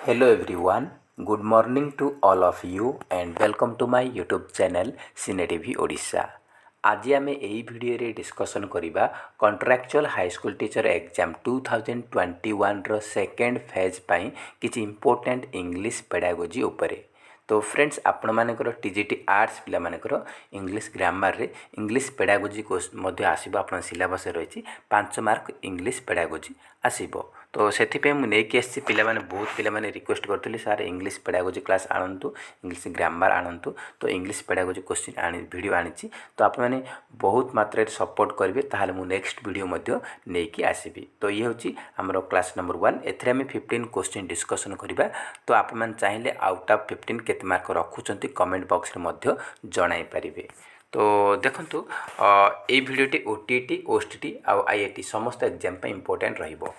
Hello everyone, good morning to all of you and welcome to my YouTube channel Cine TV Odisha। आज आम यही video discussion करिबा contractual high school teacher exam 2021 रो second phase पाई किछि important English pedagogy उपरे। तो friends आपण मानकर टीजीटी आर्ट्स पिला मानकर इंग्लिश ग्रामर रे इंग्लिश पेडागोजी कोर्स मध्य आसीबो आपण सिलेबस रही 5 मार्क इंग्लिश पेडागोजी आसीबो। तो से मुझे आसी पिला बहुत पिला रिक्वेस्ट करते सार इंग्लिश पेडागोजी क्लास आणतु इंग्लिश ग्रामर आणतु। तो इंग्लिश पेडागोजी क्वेश्चन आनी वीडियो आनी तो आप मैंने बहुत मात्रा सपोर्ट करेंगे ताहले मु नेक्स्ट वीडियो मध्य नहीं आसबि। तो ये हूँ आमर क्लास नंबर 1 एथरे आम 15 क्वेश्चन डिस्कसन करवा। तो आप चाहिए आउट ऑफ 15 केते मार्क रखुंट कमेंट बॉक्स में जन पारे। तो देखंतु ये भिडियोटी ओटीटी ओएसटीटी आउ आईआईटी समस्त एग्जाम पे इंपोर्टेंट रहिबो।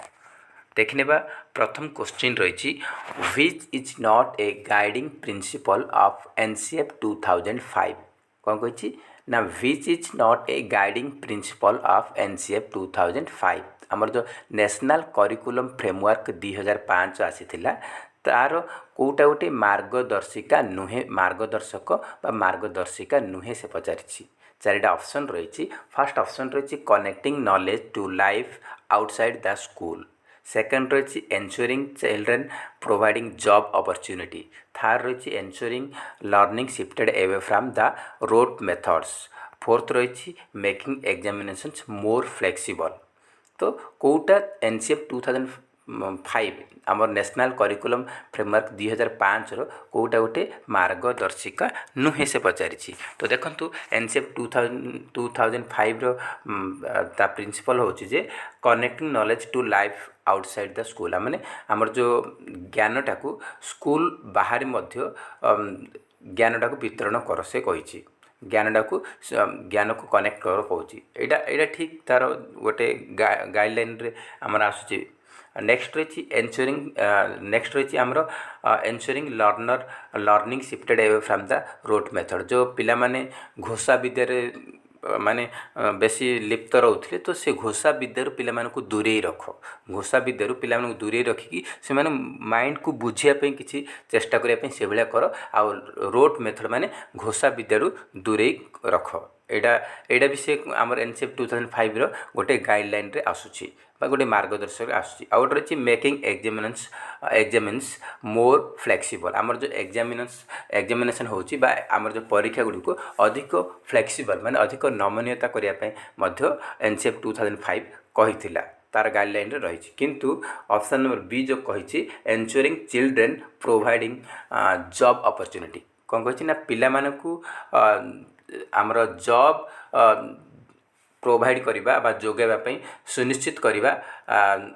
देखने बा प्रथम क्वेश्चन रही which is not a guiding principle of NCF 2005 कौन कही ना which is not a guiding principle of NCF 2005 आमर जो नेशनल करिकुलम फ्रेमवर्क 2005 आसीथिला तार कोटा गोटे मार्गदर्शिका नुहे मार्गदर्शक बा मार्गदर्शिका नुहे से पचारि चारिटा ऑप्शन रही। फर्स्ट ऑप्शन रही connecting knowledge to life outside the school, second रही ensuring children providing job opportunity, third रही ensuring learning shifted away from the rote methods, fourth रही मेकिंग एग्जामिनेशंस मोर फ्लेक्सिबल। तो कोटा एनसीएफ 2005 आमर national curriculum framework 2005 Kota गोटे मार्गदर्शिका नुहे से पचारि। तो देखंतु एनसीएफ 2005 ता प्रिंसिपल होची जे connecting knowledge to life outside the school मैंने आमर जो ज्ञानटा को स्कूल बाहर मध्य ज्ञानटा को वितरण कर से कही ज्ञानटा को ज्ञान को कनेक्ट कर कौची एटा ठीक तार गोटे गाइडलाइन रे आमर आसुची। नेक्स्ट रही एंश्योरिंग नेक्स्ट रही आमर ensuring learning shifted away from the road method जो पिला माने घोषा विद्या माने बेसी लिप्त रोते तो से घोषा विद्यार पिला को दूरे रख घोषा विद्यार पिला दूरे रखिकी से माइंड को बुझापी किसी चेष्टा करने से भाया कर आ रोड मेथड माने घोषा विद्यार दूरे रख एटा भी से आमर एनसीएफ 2005 गोटे गाइडलाइन रे आसुची गोटे मार्गदर्शक आसूँ। आउ गोटे रही मेकिंग एग्जामिन्स मोर फ्लेक्सिबल आमर जो एग्जामिनेशन होची बा आमर जो परीक्षा गुड़ी को अधिक फ्लेक्सिबल माने अधिक नमनीयता करने एनसीएफ 2005 कही तार गाइडलाइन रही। किंतु ऑप्शन नंबर बी जो कही ensuring children providing job opportunity कौन कही ना पिला मानकु आमर जॉब प्रोवाइड करवा बा जोगाइवाई सुनिश्चित करवा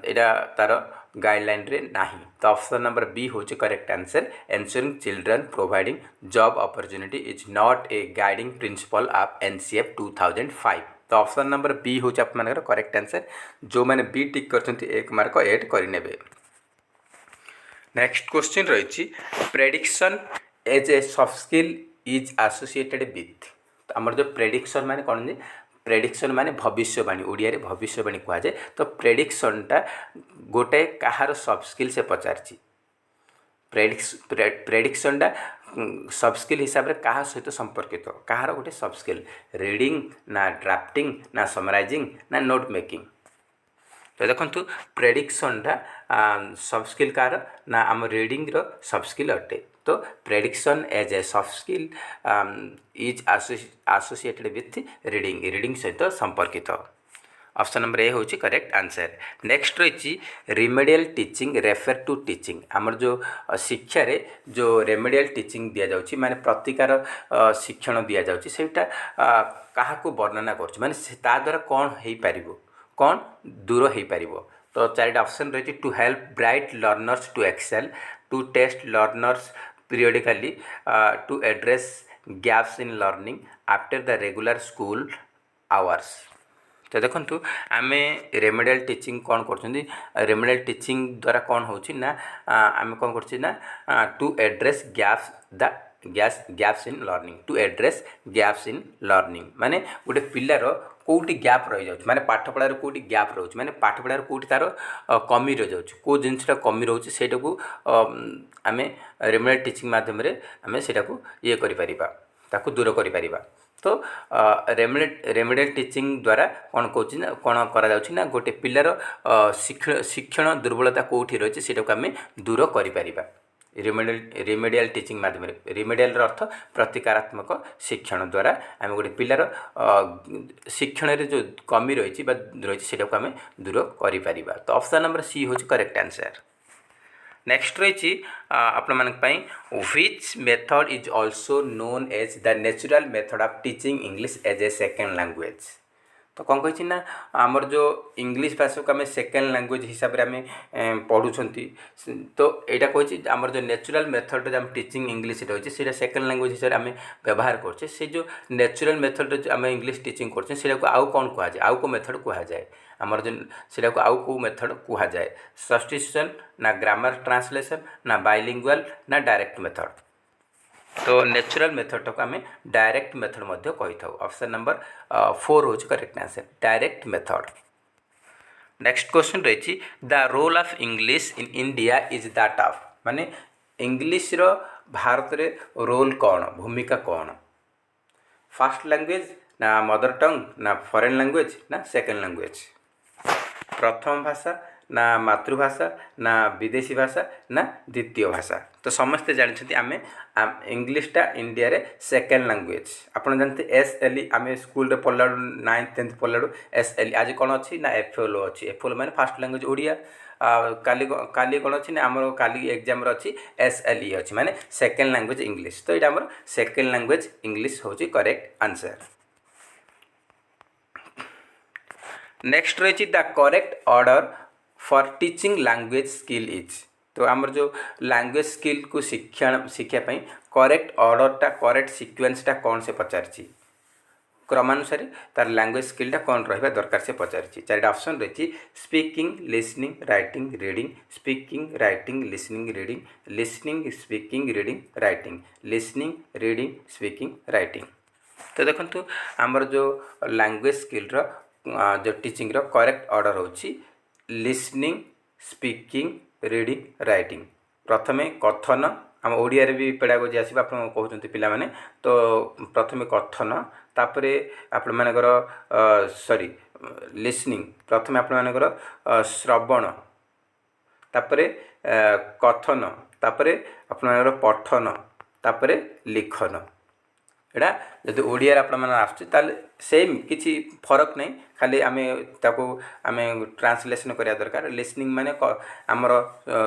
एटा तार गाइडलाइन रे नाही। तो ऑप्शन नंबर बी हूँ correct answer ensuring children providing job opportunity is not a guiding principle of NCF 2005। तो ऑप्शन नंबर बी हूँ आप करेक्ट आंसर जो मैंने बी टिक कर एक मार्क एड करने। नेक्स्ट क्वेश्चन रही prediction as a soft skill is associated with आमर जो प्रेडिक्शन माने कौन प्रेडिक्शन माने भविष्यवाणी ओडिया रे भविष्यवाणी कहा जाए। तो प्रेडिक्शनटा गोटे कहार सॉफ्ट स्किल से पचारि प्रेडिक्शनटा सॉफ्ट स्किल हिसाब से क्या सहित संपर्कित कहार गोटे सॉफ्ट स्किल रीडिंग ना ड्राफ्टिंग ना समराइजिंग ना नोट मेकिंग। तो देखो प्रेडिक्शनटा सॉफ्ट स्किल कार ना आम रीडिंग रो सॉफ्ट स्किल अटे। तो prediction as a soft skill is associated with reading सहित संपर्कित। ऑप्शन नंबर ए हूँ करेक्ट आंसर। नेक्स्ट रही remedial teaching refer to teaching आमर जो शिक्षा रे जो रेमेडियल टीचिंग दि जाउची माने प्रतिकार शिक्षण दि जाउची सेटा काहा को वर्णना करछ माने ता द्वारा कौन हो पारिबो कौन दूर हो पारिबो। तो चारिटा ऑप्शन रही to help bright learners to excel, to test learners periodically, to address gaps in learning after the regular school hours। तो देखो आम रेमेडियल टीचिंग कौन कर रेमेडियल टीचिंग द्वारा कौन होना आम कौन कर to address gaps in learning to address gaps in learning माने गोटे पिलार कौटी गैप रही जाऊँ माने पाठ पढ़ार कौटी गैप रोच माने पाठ पढ़ार कौटी तार कमी रही जाऊँ कौ जिनटा कमी रोचे सेटा को आम रेमेडियल टीचिंग माध्यम आम सेटा को ये ताकू दूर कर तो रेमेडियल टीचिंग द्वारा कौन कौन कौन करा गोटे पिलार शिक्षण दुर्बलता कौटी रही है सेटा आम दूर कर रेमेडियल टीचिंग माध्यम रेमेडियल अर्थ प्रतिकारात्मक शिक्षण द्वारा आम गोटे पिलार शिक्षण जो कमी रही रही आम दूर कर तो ऑप्शन नंबर सी हूँ करेक्ट आंसर। नेक्स्ट रही आपण which method is also known as the natural method of teaching English as a second language. तो कौन कही ना आमर जो इंग्लिश भाषा को आम सेकेंड लैंग्वेज हिसाब से पढ़ुंट तो यहाँ कही आमर जो नेचुरल मेथड जो टीचिंग इंग्लिश रही है सेकेंड लैंग्वेज हिसाब से आम व्यवहार करछे से जो नेचुरल मेथड आम इंग्लिश टीचिंग करछे सेटा को आउ कौन कहुए आउ को मेथड कहुए आमर जो सेटा को आउ को मेथड कहुए सब्स्टिट्यूशन ना ग्रामर ट्रांसलेशन ना बाइलिंगुअल ना डायरेक्ट मेथड। तो नेचुरल मेथड को आम डायरेक्ट मेथड मध्य कही था। ऑप्शन नंबर 4 हूँ correct answer direct method. Next question रही the role of English in India is that of माने इंग्लिश रो भारत रे रोल कौन भूमिका कौन फर्स्ट लैंग्वेज ना मदर टंग ना फॉरेन लैंग्वेज ना सेकेंड लैंग्वेज प्रथम भाषा ना मातृभाषा ना विदेशी भाषा ना द्वितीय भाषा। तो समस्ते जानते आम इंग्लिशटा इंडिया रे सेकेंड लैंग्वेज आपन जानते SLE आम स्कूल रे पढ़ला 9th 10th पढ़ला SLE आज कौन अच्छी ना FLO अच्छी FLO माने फास्ट लैंग्वेज ओडिया काली कौन अच्छी ना आम काली एग्जाम अच्छी SLE अच्छी माने सेकेंड लैंग्वेज इंग्लिश। तो ये आम सेकेंड लैंग्वेज इंग्लिश हूँ करेक्ट आंसर। नेक्स्ट रही the correct order for teaching language skill is. तो आमर जो लैंग्वेज स्किल को शिक्षापी करेक्ट ऑर्डरटा करेक्ट सिक्वेन्सटा कौन से पचारि क्रमानुसार तार लैंग्वेज स्किलटा कौन रहा दरकार से पचारि चारिटा ऑप्शन रही speaking listening writing reading speaking writing listening reading listening speaking reading writing listening reading speaking writing. तो देखो आमर जो लैंग्वेज स्किल जो टीचिंग करेक्ट ऑर्डर होची लिसनिंग स्पीकिंग रीडिंग राइटिंग प्रथमे कथन आम ओडिया भी पेडागोजी आसो आप कहते पिला माने तो प्रथमे कथन तापरे आपण मानकर सॉरी लिसनिंग प्रथमे आपण मानकर श्रवण तापरे कथन तापरे आपण मानकर पठन तापरे लिखन एटा जदि ओडिया आपण माने आसुची ताले सेम किछि फरक नहीं खाली आम ताको आम ट्रांसलेशन करिया दरकार। लिसनिंग माने आमर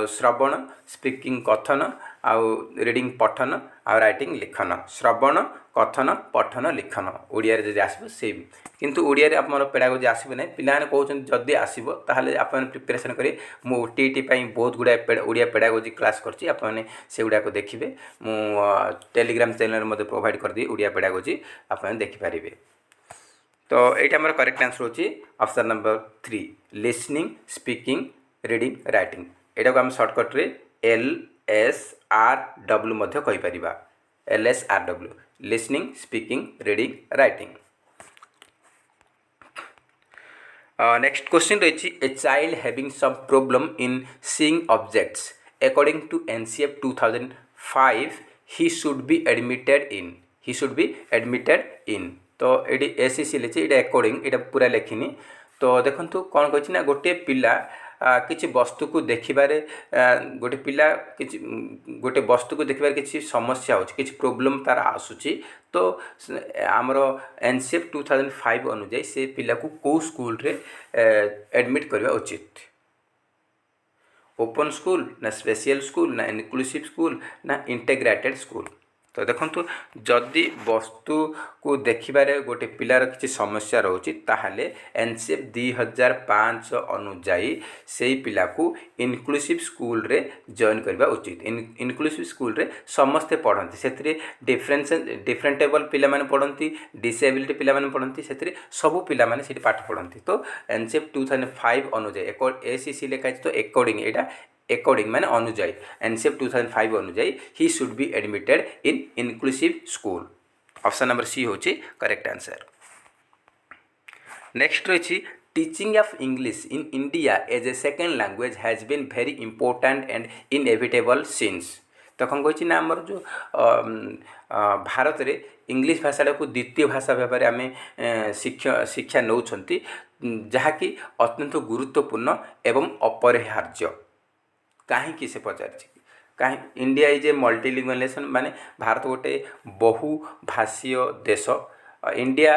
श्रवण स्पीकिंग कथन आउ रीडिंग पठन आ राइटिंग लिखन श्रवण कथन पठन लिखन ओडिया रे जदि आसबो सेम किंतु ओडिया रे आपमर पेडागोजी आसबो नै पिलाने कहउछन जदि आसीबो ताहाले आपन प्रिपरेशन करी मु OTT पई बहुत गुडा ओडिया पेडागोजी क्लास करछि आपने से गुडा को देखिबे मु टेलीग्राम चैनल मध्ये प्रोवाइड कर दी ओडिया पेडागोजी आपने देखि परिबे। तो ये आम करेक्ट आंसर होची option number 3 listening speaking reading writing यहाँ को आम सर्टकट रे LSRW मध्य कहि परिबा LSRW listening speaking reading writing. Next question रही a child having some problem in seeing objects according to NCF 2005 he should be admitted in तो ये ACC लिखी ये अकॉर्डिंग ये पूरा लिखिनी। तो देखो कौन कही ना गोटे पिला किसी वस्तु को देखिबारे गोटे पिला गोटे वस्तु को देखिबारे किसी समस्या हो किसी प्रोब्लेम तार आसूची तो आमर NCF 2005 अनुଯାयी से पिला को कौ स्कूल रे एडमिट करवा उचित ओपन स्कूल ना स्पेशल स्कूल ना इनक्लूसिव स्कूल ना इंटीग्रेटेड स्कूल। तो देखो जदि वस्तु को देखिबारे गोटे पिलार किसी समस्या रोची ताहाले NCF 2005 अनुଯାयी से पिला को इनक्लूसिव स्कूल रे जॉइन करबा उचित। इनक्लूसिव स्कूल रे समस्ते पढ़ती से डिफरेंटेबल पिला माने पढ़ती डिसेबिलिटी पिला माने पढ़ती से सबू पिला माने सेठी पाठ पढ़ती। तो NCF 2005 अनुଯାयी ACC लिखा तो अकॉर्डिंग एटा अकॉर्डिंग माने अनुଯାयी NCF 2005 अनुଯାयी he should be admitted in inclusive school. Option number C होची करेक्ट आंसर। नेक्स्ट रही teaching of English in India as a second language has been very important and inevitable since. तो कौन कही आमर जो भारत में इंग्लिश भाषा को द्वितीय भाषा भाव आम शिक्षा नौ जहाँकि अत्यंत गुरुत्वपूर्ण एवं अपरिहार्य। कहीं से पचार कहीं India is a multilingual nation माने भारत गोटे बहुभाषीय देश। India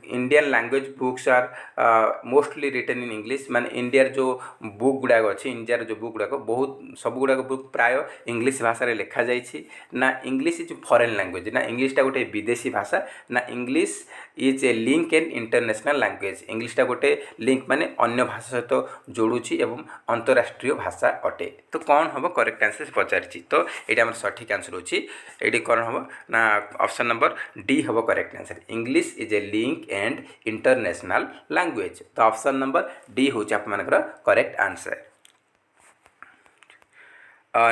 Indian language books are mostly written in English माने इंडिया जो बुक गुड़ाक अच्छी इंडिया जो बुक गुड़ाक बहुत सब गुड़ाक बुक प्राय इंग्लिश भाषा लिखा जाइए ना इंग्लिश इज फॉरेन लैंग्वेज ना इंग्लिशटा गोटे विदेशी भाषा ना English is a link and international language इंग्लिशटा गोटे लिंक माने अन्य भाषा सहित जोड़ुची एवं अंतरराष्ट्रीय भाषा अटे। तो कौन हम करेक्ट आंसर पचारि तो ये आम सठिक आंसर होची ये कौन हम ना ऑप्शन नंबर डी हम correct answer English is a link and international language. तो ऑप्शन नंबर डी हूँ आप करेक्ट आंसर।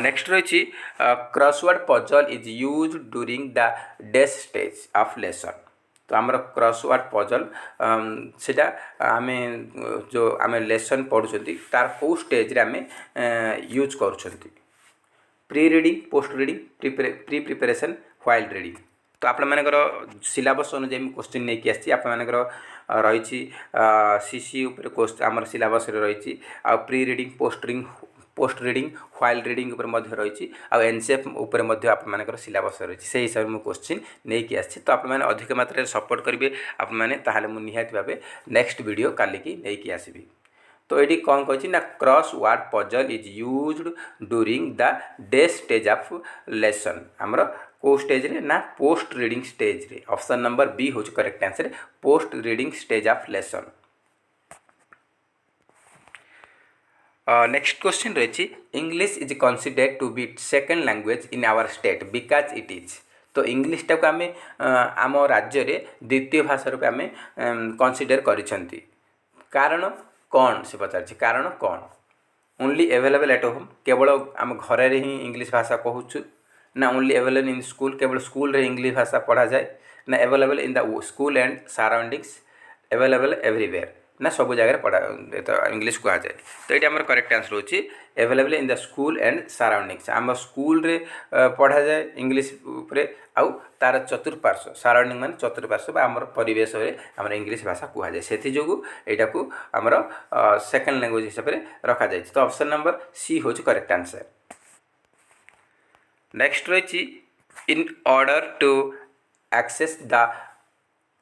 नेक्स्ट रही crossword puzzle is use during the डेस स्टेज ऑफ लेसन। तो आमर क्रॉसवर्ड पजल सेटा आम जो आम लेसन पढ़ुं तार कौ स्टेज आम यूज कर pre reading post reading pre preparation while reading. तो आप सिलेबस अनुଯାयी क्वेश्चन नहीं आसी रही सीसी आमर सिलेबस रही pre reading post reading while reading उपर रही एनसीएफ उपर आप सिलेबस रही से हिसाब से क्वेश्चन नहीं आसी। तो आप अधिक मात्रा सपोर्ट करेंगे आप निहाती भाव नेक्स्ट वीडियो काली की नहीं आसबि। तो ये कौन कही ना crossword puzzle is used during the day stage of lesson आमर को स्टेज रे ना पोस्ट रीडिंग स्टेज रे। ऑप्शन नंबर बी हूँ correct answer post reading stage of lesson. Next question रही English is considered to be second language in our state because it is. तो इंग्लिशटा को आम आम राज्य में द्वितीय भाषा रूप आम कंसिडर करिसेंती कारण कौन से पचार कारण कौन ओनली अवेलेबल एट होम केवल आम घर ही इंग्लिश भाषा कहूँ ना ओनली अवेलेबल इन स्कूल केवल स्कूल रे इंग्लिश भाषा पढ़ा जाए ना available in the school and surroundings available everywhere ना सब जगह पढ़ा तो इंग्लिश कह जाए। तो ये आम करेक्ट आंसर होची available in the school and surroundings आम स्कूल रे पढ़ा जाए इंग्लिश उपरे आउ तार चतुर्पार्श्व सराउंडिंग मान चतुर्पार्श्व आमर परिवेश आम इंग्लिश भाषा कह जाए से यहाँ को आमर सेकेंड लैंग्वेज हिसाब से रखा जाए। तो ऑप्शन नंबर सी हूँ करेक्ट आंसर। नेक्स्ट रही in order to access the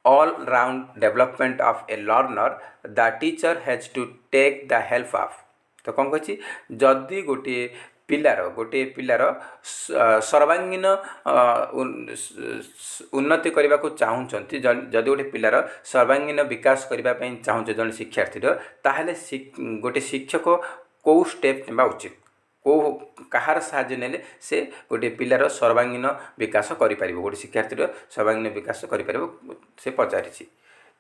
all round development of a learner the teacher has to take the help of। तो कौन कही जदि गोटे पिलार सर्वांगीन उन्नति करने को चाहूँगी जदि गोटे पिलार सर्वांगीन विकास करने चाहूँ जन शिक्षार्थी ताहले गोटे शिक्षक कौ स्टेप नेबा उचित को कहार साहाय्य नेले से गोटे पिलार सर्वांगीन विकास करें गोटे शिक्षार्थी सर्वांगीन विकास करें से पचारि।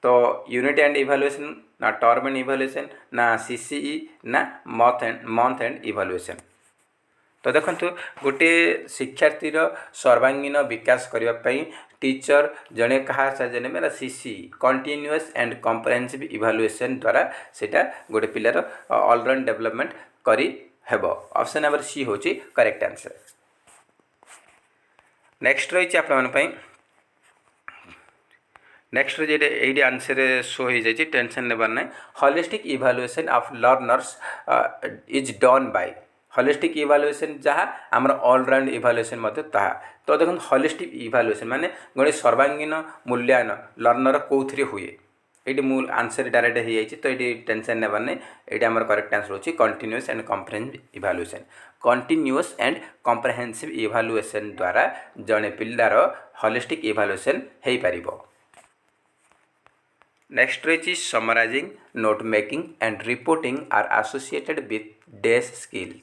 तो यूनिट एंड इभालुएसन ना टर्म एंड इभालुएसन ना सीसीई ना मंथ एंड इभालुएसन। तो देखो गोटे शिक्षार्थीर सर्वांगीन विकास करने टीचर जड़े क्या साहाय्य ने CC continuous and comprehensive evaluation द्वारा सेटा गोटे पिलार ऑलराउंड डेवलपमेंट करी हेबो। ऑप्शन नंबर सी हूँ करेक्ट आंसर। नेक्स्ट रही आप नेक्स्ट ये आंसर शो हो जाए टेंशन नेबार ना holistic evaluation of learners is done by holistic evaluation जहाँ आमर ऑलराउंड इभालुएसन ताहा। तो देखो होलिस्टिक इभालुएसन माने गोटे सर्वांगीन मूल्यांकन लर्नर कौन हुए ये मूल आंसर डायरेक्ट हो जाए। तो ये टेंशन नेबार नहीं ये आम करेक्ट आंसर होची continuous and comprehensive evaluation. Continuous and comprehensive evaluation द्वारा जड़े पिलार होलिस्टिक इभालुएसन हो पारिबो। नेक्स्ट रही summarizing note making and reporting are associated with this skill.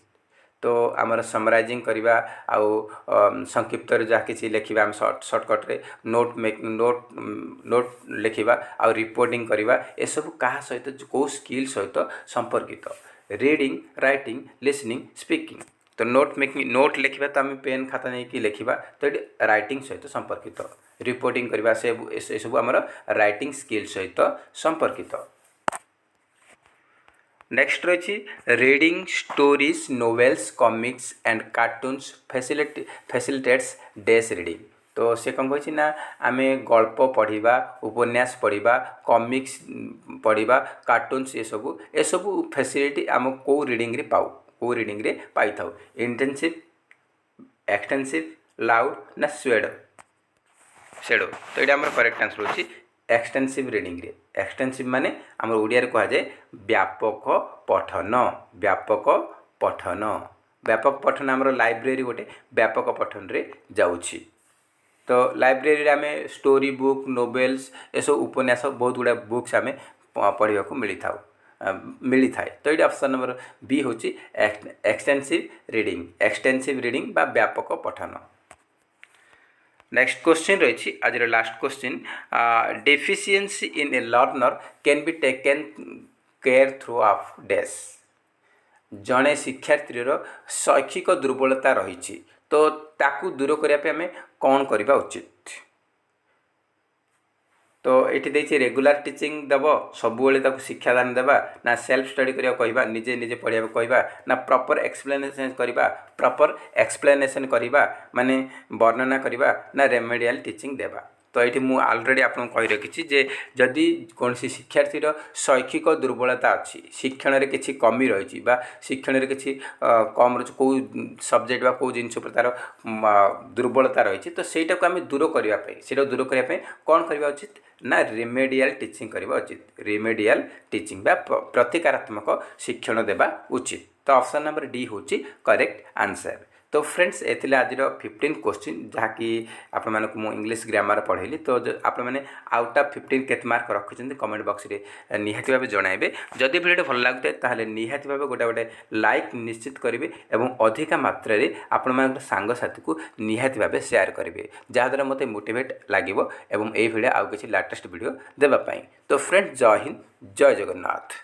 तो आमर समराइजिंग करवा आउ संक्षिप्त जहाँ कि लिखा आम सर्टकट रे नोट मेकिंग नोट लिखा आउ रिपोर्टिंग करवा ये सब क्या सहित कौ स्किल सहित संपर्कित रीडिंग राइटिंग लिसनिंग स्पीकिंग। तो नोट लिखा तो आम पेन खाता नहीं कि लिखा तो ये राइटिंग सहित संपर्कित रिपोर्टिंग करवा से सब आमर राइटिंग स्किल सहित संपर्कित। नेक्स्ट रही reading stories novels comics and cartoons facilitates days reading. तो से कौन कही ना आम गल्प पढ़ा उपन्यास पढ़ा कॉमिक्स पढ़ा कार्टून्स ये सब फैसिलिटी आम कौ रीडिंग रे पाऊ कौ रीडिंग रे पाई था इंटेंसिव एक्सटेंसिव लाउड ना शेडो तो ये आम करेक्ट आंसर होची एक्सटेंसिव रीडिंग रे। एक्सटेंसिव माने आम ओडिया कह जाए व्यापक पठन व्यापक पठन व्यापक पठन आम लाइब्रेरी गोटे व्यापक पठन रे जाउछि। तो लाइब्रेरी रे आमे स्टोरी बुक नोवेल्स ये सब उपन्यास बहुत गुड़ा बुक्स आमे पढ़ा मिली थाए। तो ये ऑप्शन नंबर बी हूँ एक्सटेंसिव रीडिंग बा व्यापक पठन। नेक्स्ट क्वेश्चन रही आज last question deficiency in A learner can be taken care through of dash. जड़े शिक्षार्थी शैक्षिक दुर्बलता रही तो ताकू दूर करने आम कौन करवा उचित। तो ये रेगुलर टीचिंग देव सबुले शिक्षादान देवा ना सेल्फ स्टडी करिया कहवा निजे निजे पढ़िया कहवा ना प्रॉपर एक्सप्लेनेशन करवा प्रॉपर एक्सप्लेनेशन करवा माने वर्णना करवा ना रेमेडियल टीचिंग देवा। तो ये मुझे ऑलरेडी आपको कही रखी जे जदि कौन शिक्षार्थी शैक्षिक दुर्बलता अच्छी शिक्षण में किसी कमी रही शिक्षण में किसी कम रही कौ सब्जेक्ट बा कौ जिनस तार दुर्बलता रही तो सहीटा को आम दूर करने दूर करने कौन करवा उचित ना रेमेडियल टीचिंग करवा उचित रेमेडियल टीचिंग बा प्रतिकारात्मक शिक्षण देवा उचित। तो ऑप्शन नंबर डी हूँ करेक्ट आंसर। तो फ्रेंड्स ये आज 15 क्वेश्चन जहाँकि आपण मानक मु इंग्लिश ग्रामर पढ़ेली। तो आपण मैंने आउट ऑफ 15 केत मार्क रखिंट कमेंट बॉक्स रे निहाती भाव जनइबे। जदि वीडियो भल लगे ताहले निहाती भाव गोटे गोटे लाइक निश्चित करेंगे और अधिका मात्रा रे आपण मान सांगसाथी को निहाती भाव शेयर करेंगे जहाँद्वारा मत मोटिवेट लगे और ये भिडियो आउ किसी लेटेस्ट वीडियो देवाई। तो फ्रेंड्स जय हिंद जय जगन्नाथ।